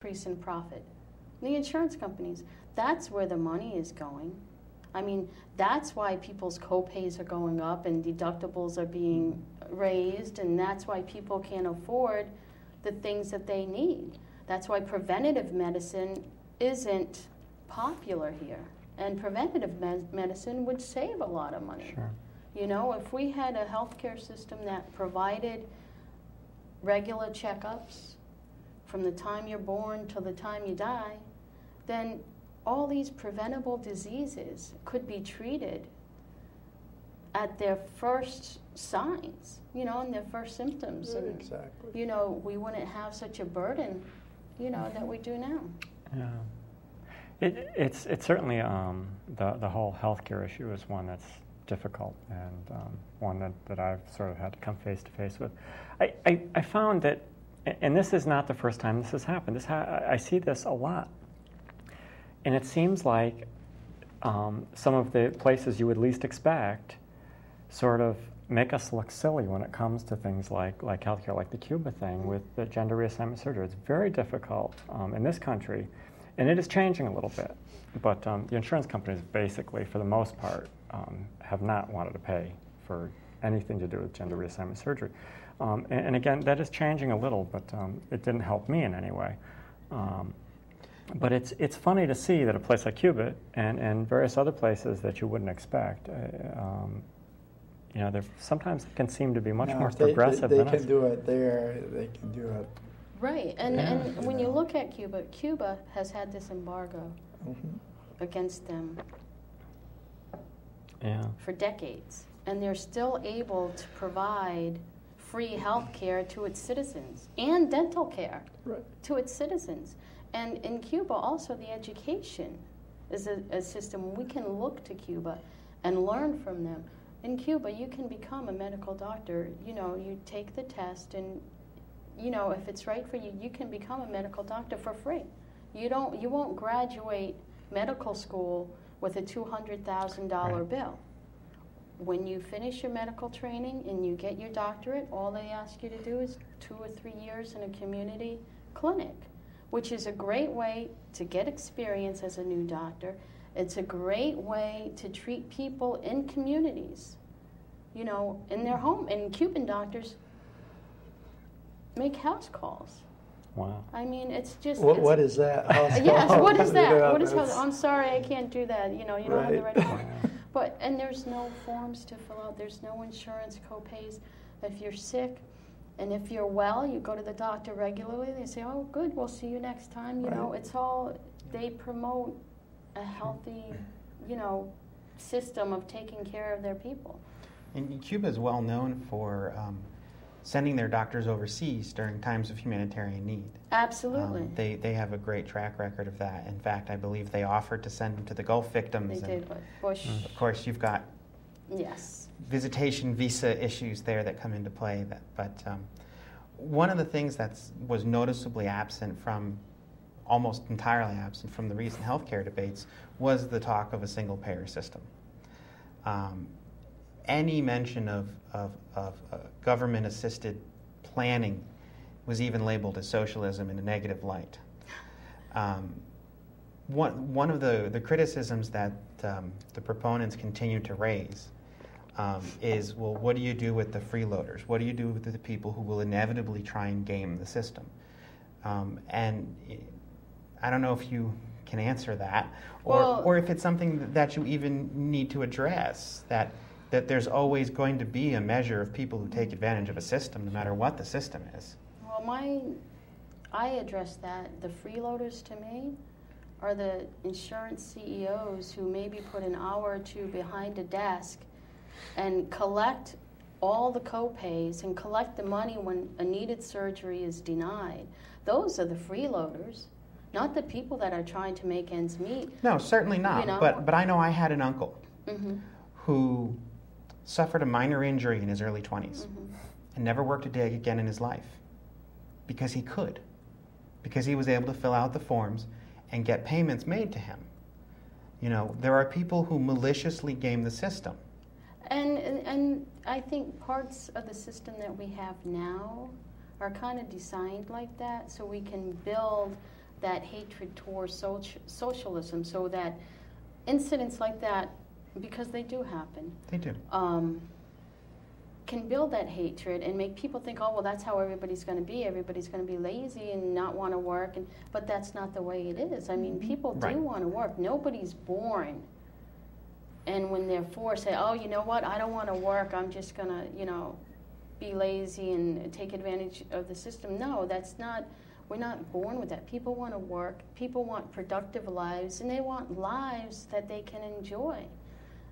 increase in profit. The insurance companies, that's where the money is going. I mean, that's why people's co-pays are going up and deductibles are being raised, and that's why people can't afford the things that they need. That's why preventative medicine isn't popular here. And preventative medicine would save a lot of money. Sure. You know, if we had a healthcare system that provided regular checkups from the time you're born till the time you die, then all these preventable diseases could be treated at their first signs, you know, and their first symptoms. And, exactly. you know, we wouldn't have such a burden, you know, that we do now. Yeah. It's certainly the whole healthcare issue is one that's difficult and one that I've sort of had to come face to face with. I found that, and this is not the first time this has happened. I see this a lot. And it seems like some of the places you would least expect sort of make us look silly when it comes to things like healthcare, like the Cuba thing with the gender reassignment surgery. It's very difficult in this country, and it is changing a little bit. But the insurance companies basically, for the most part, have not wanted to pay for anything to do with gender reassignment surgery. And again, that is changing a little, but it didn't help me in any way. But it's funny to see that a place like Cuba and various other places that you wouldn't expect, you know, they sometimes can seem to be much more progressive than us. They can do it there. They can do it. Right, and when you look at Cuba, Cuba has had this embargo against them for decades, and they're still able to provide free health care to its citizens and dental care to its citizens. And in Cuba, also, the education is a system. We can look to Cuba and learn from them. In Cuba, you can become a medical doctor. You know, you take the test, and, you know, if it's right for you, you can become a medical doctor for free. You won't graduate medical school with a $200,000 bill. When you finish your medical training and you get your doctorate, all they ask you to do is 2 or 3 years in a community clinic, which is a great way to get experience as a new doctor. It's a great way to treat people in communities, you know, in their home. And Cuban doctors make house calls. Wow. I mean, it's just... What is that? Yes, what is that? What is house? I'm sorry, I can't do that. You know, you don't have the right form. And there's no forms to fill out. There's no insurance co-pays. If you're sick, and if you're well, you go to the doctor regularly. They say, oh, good, we'll see you next time. You know, it's all, they promote a healthy, you know, system of taking care of their people. And Cuba is well known for sending their doctors overseas during times of humanitarian need. Absolutely. They have a great track record of that. In fact, I believe they offered to send them to the Gulf victims. They did, but Bush... Of course, you've got... Yes. Visitation visa issues there that come into play. But one of the things that was noticeably absent from, almost entirely absent from the recent healthcare debates was the talk of a single-payer system. Any mention of government-assisted planning was even labeled as socialism in a negative light. One of the criticisms that the proponents continue to raise is, well, what do you do with the freeloaders? What do you do with the people who will inevitably try and game the system? And I don't know if you can answer that, or if it's something that you even need to address, that there's always going to be a measure of people who take advantage of a system, no matter what the system is. Well, I address that. The freeloaders, to me, are the insurance CEOs who maybe put an hour or two behind a desk and collect all the co-pays and collect the money when a needed surgery is denied. Those are the freeloaders, not the people that are trying to make ends meet. No, certainly not. You know? But I know I had an uncle who suffered a minor injury in his early 20s and never worked a day again in his life because he could, because he was able to fill out the forms and get payments made to him. You know, there are people who maliciously game the system. And I think parts of the system that we have now are kind of designed like that, so we can build that hatred towards socialism, so that incidents like that, because they do happen, They do. Can build that hatred and make people think, oh, well, that's how everybody's going to be. Everybody's going to be lazy and not want to work. But that's not the way it is. I mean, people do want to work. Nobody's born. And when they're forced, say, oh, you know what, I don't want to work. I'm just going to, be lazy and take advantage of the system. No, that's not. We're not born with that. People want to work. People want productive lives. And they want lives that they can enjoy.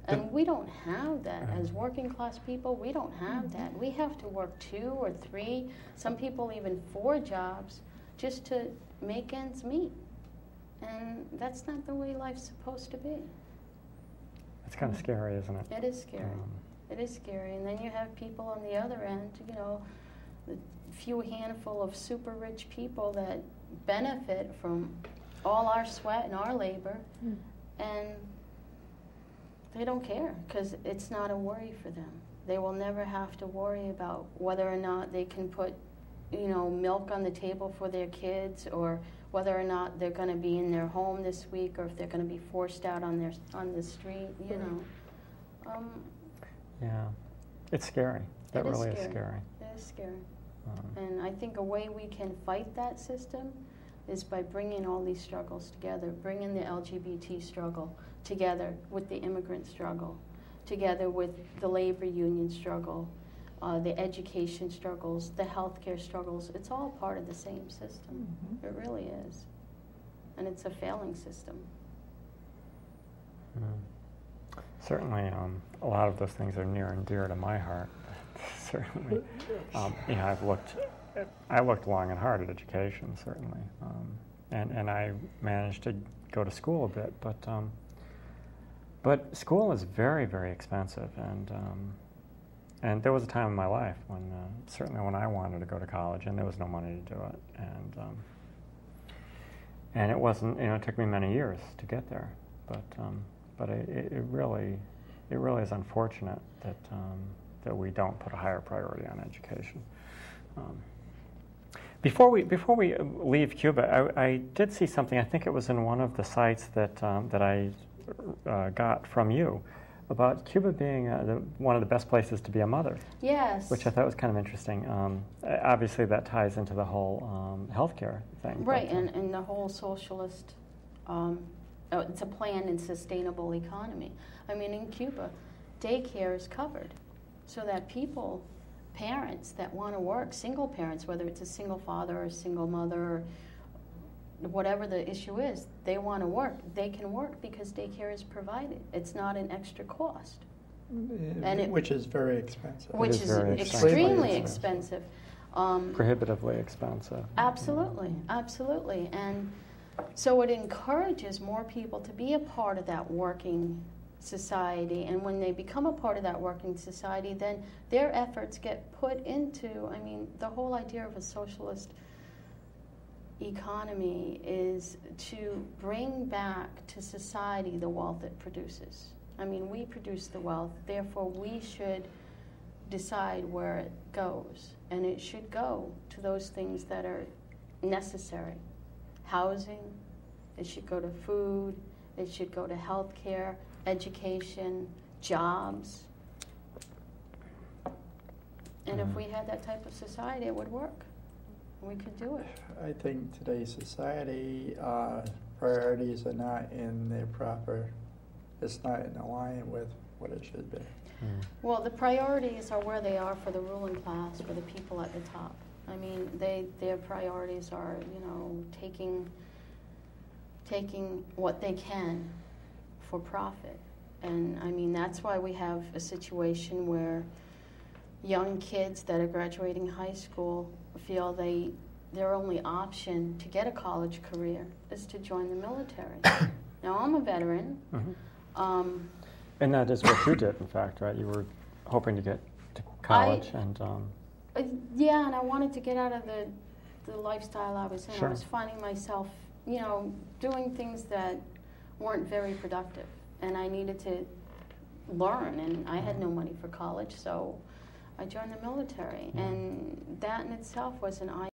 And we don't have that. As working class people, we don't have that. We have to work 2 or 3, some people even 4 jobs just to make ends meet. And that's not the way life's supposed to be. It's kind of scary, isn't it? It is scary. It is scary. And then you have people on the other end, the few handful of super rich people that benefit from all our sweat and our labor. And they don't care, because it's not a worry for them. They will never have to worry about whether or not they can put, milk on the table for their kids, or whether or not they're going to be in their home this week, or if they're going to be forced out on the street. Yeah, it's scary. That really is scary. It is scary. And I think a way we can fight that system is by bringing all these struggles together, bringing the LGBT struggle together with the immigrant struggle, together with the labor union struggle, the education struggles, the healthcare struggles. It's all part of the same system. It really is. And it's a failing system. Certainly, a lot of those things are near and dear to my heart. Certainly, I looked long and hard at education, certainly, and I managed to go to school a bit, but school is very, very expensive, and there was a time in my life when certainly when I wanted to go to college, and there was no money to do it, and it wasn't, it took me many years to get there, but it really is unfortunate that we don't put a higher priority on education. Before we leave Cuba, I did see something. I think it was in one of the sites that I got from you about Cuba being one of the best places to be a mother. Yes. Which I thought was kind of interesting. Obviously, that ties into the whole healthcare thing. Right, and the whole socialist. It's a planned and sustainable economy. I mean, in Cuba, daycare is covered, so that parents that want to work, single parents, whether it's a single father or a single mother, or whatever the issue is, they want to work. They can work because daycare is provided. It's not an extra cost. Which is very expensive. Which is extremely expensive. Prohibitively expensive. Absolutely, absolutely. And so it encourages more people to be a part of that working society, and when they become a part of that working society, then their efforts get put into, the whole idea of a socialist economy is to bring back to society the wealth it produces. We produce the wealth, therefore we should decide where it goes, and it should go to those things that are necessary. Housing, it should go to food, it should go to health care, education, jobs. And if we had that type of society, it would work. We could do it. I think today's society, priorities are not in their it's not in line with what it should be. Well, the priorities are where they are for the ruling class, for the people at the top. Their priorities are, taking what they can for profit. And that's why we have a situation where young kids that are graduating high school feel their only option to get a college career is to join the military. Now, I'm a veteran. And that is what you did, in fact, right? You were hoping to get to college yeah, and I wanted to get out of the lifestyle I was in. Sure. I was finding myself, doing things that weren't very productive. And I needed to learn, and I had no money for college, so I joined the military. And that in itself was an eye